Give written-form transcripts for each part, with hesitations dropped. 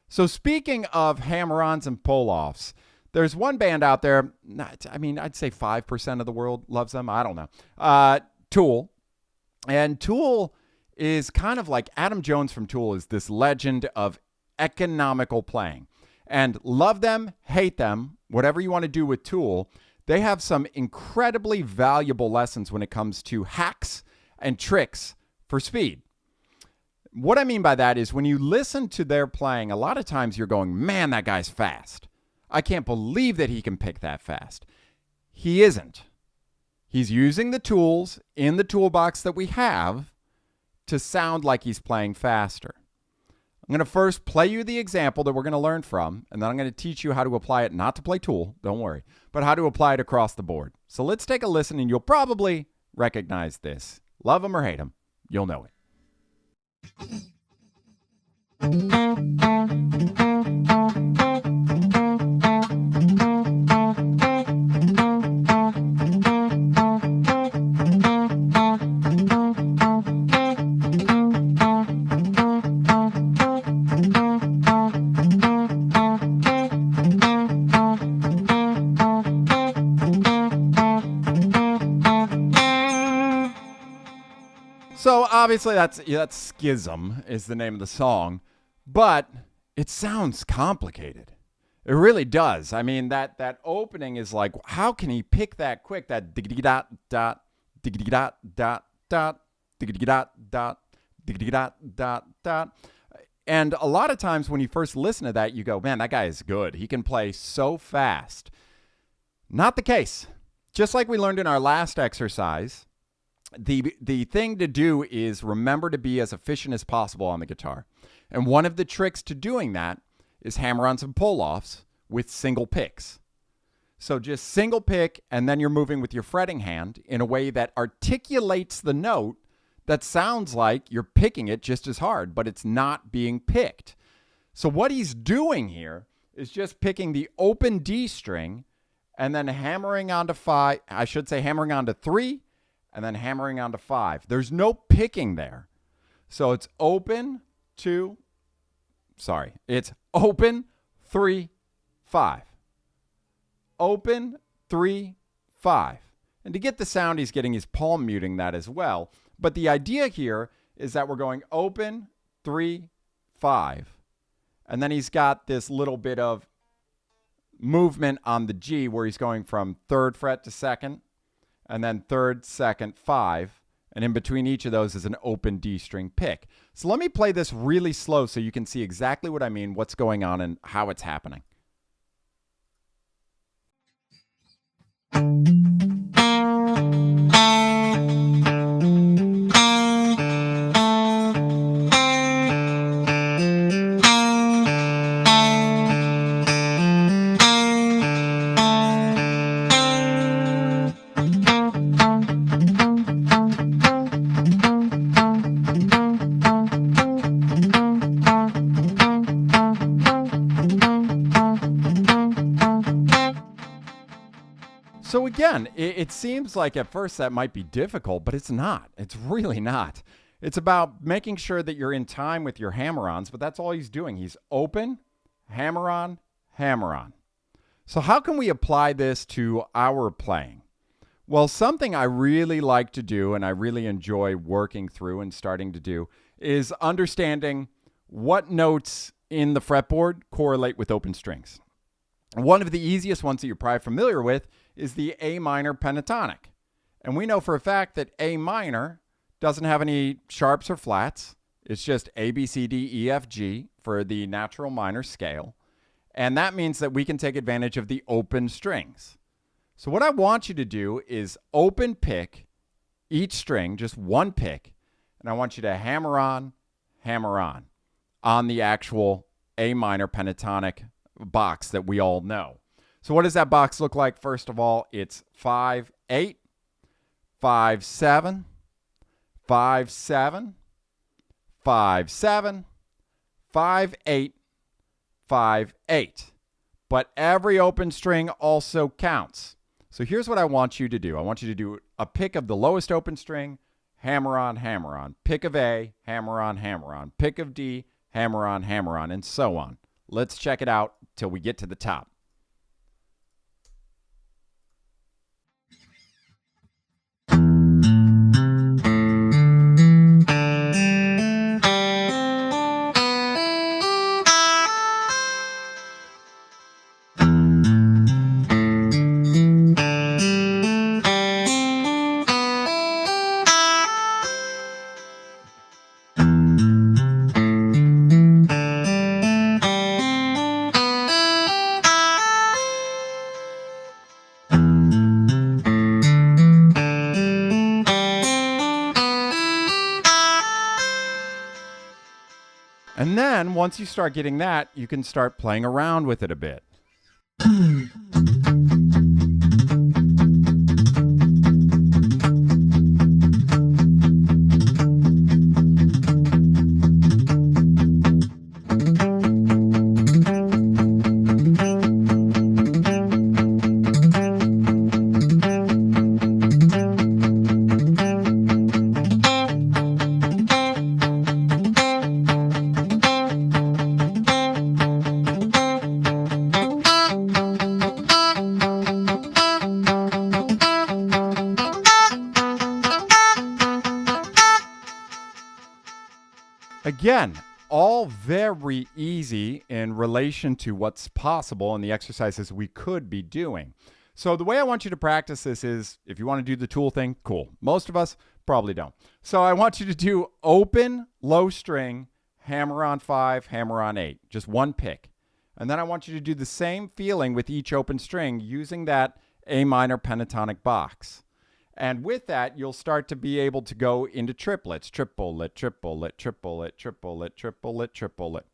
So speaking of hammer-ons and pull-offs, there's one band out there, I'd say 5% of the world loves them. I don't know. Tool. And Tool is kind of like Adam Jones from Tool is this legend of economical playing. And love them, hate them, whatever you want to do with Tool, they have some incredibly valuable lessons when it comes to hacks and tricks for speed. What I mean by that is when you listen to their playing, a lot of times you're going, man, that guy's fast. I can't believe that he can pick that fast. He isn't. He's using the tools in the toolbox that we have to sound like he's playing faster. I'm going to first play you the example that we're going to learn from, and then I'm going to teach you how to apply it, not to play Tool, don't worry, but how to apply it across the board. So let's take a listen, and you'll probably recognize this. Love him or hate him, you'll know it. So obviously that's Schism is the name of the song, but it sounds complicated. It really does. I mean, that opening is like, how can he pick that quick? That diggity dot dot diggity dot dot dot diggity dot dot diggity dot dot dot. And a lot of times when you first listen to that, you go, man, that guy is good. He can play so fast. Not the case. Just like we learned in our last exercise, the thing to do is remember to be as efficient as possible on the guitar. And one of the tricks to doing that is hammer-ons and pull-offs with single picks. So just single pick, and then you're moving with your fretting hand in a way that articulates the note that sounds like you're picking it just as hard, but it's not being picked. So what he's doing here is just picking the open D string and then hammering onto hammering onto 3, and then hammering onto 5. There's no picking there. So it's it's open, 3, 5. Open, 3, 5. And to get the sound, he's getting his palm muting that as well. But the idea here is that we're going open, 3, 5. And then he's got this little bit of movement on the G where he's going from 3rd fret to 2nd. And then 3rd, 2nd, 5. And in between each of those is an open D string pick. So let me play this really slow so you can see exactly what I mean, what's going on, and how it's happening. So again, it seems like at first that might be difficult, but it's not. It's really not. It's about making sure that you're in time with your hammer-ons, but that's all he's doing. He's open, hammer-on, hammer-on. So how can we apply this to our playing? Well, something I really like to do and I really enjoy working through and starting to do is understanding what notes in the fretboard correlate with open strings. One of the easiest ones that you're probably familiar with is the A minor pentatonic. And we know for a fact that A minor doesn't have any sharps or flats. It's just A, B, C, D, E, F, G for the natural minor scale. And that means that we can take advantage of the open strings. So what I want you to do is open pick each string, just one pick, and I want you to hammer on the actual A minor pentatonic box that we all know. So what does that box look like? First of all, it's 5, 8, 5, 7, 5, 7, 5, 7, 5, 8, 5, 8. But every open string also counts. So here's what I want you to do. I want you to do a pick of the lowest open string, hammer on. Pick of A, hammer on. Pick of D, hammer on, and so on. Let's check it out till we get to the top. And then once you start getting that, you can start playing around with it a bit. Again, all very easy in relation to what's possible and the exercises we could be doing. So the way I want you to practice this is, if you want to do the tool thing, cool. Most of us probably don't. So I want you to do open, low string, hammer on 5, hammer on 8, just one pick. And then I want you to do the same feeling with each open string using that A minor pentatonic box. And with that, you'll start to be able to go into triplets. Triplet, triplet, triplet, triplet, triplet, triplet.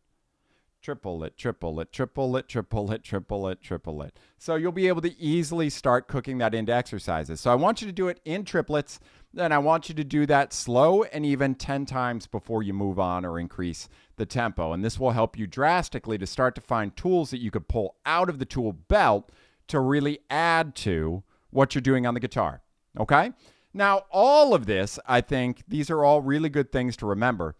Triplet, triplet, triplet, triplet, triplet, triplet. So you'll be able to easily start cooking that into exercises. So I want you to do it in triplets. Then I want you to do that slow and even 10 times before you move on or increase the tempo. And this will help you drastically to start to find tools that you could pull out of the tool belt to really add to what you're doing on the guitar. Okay? Now, all of this, I think, these are all really good things to remember.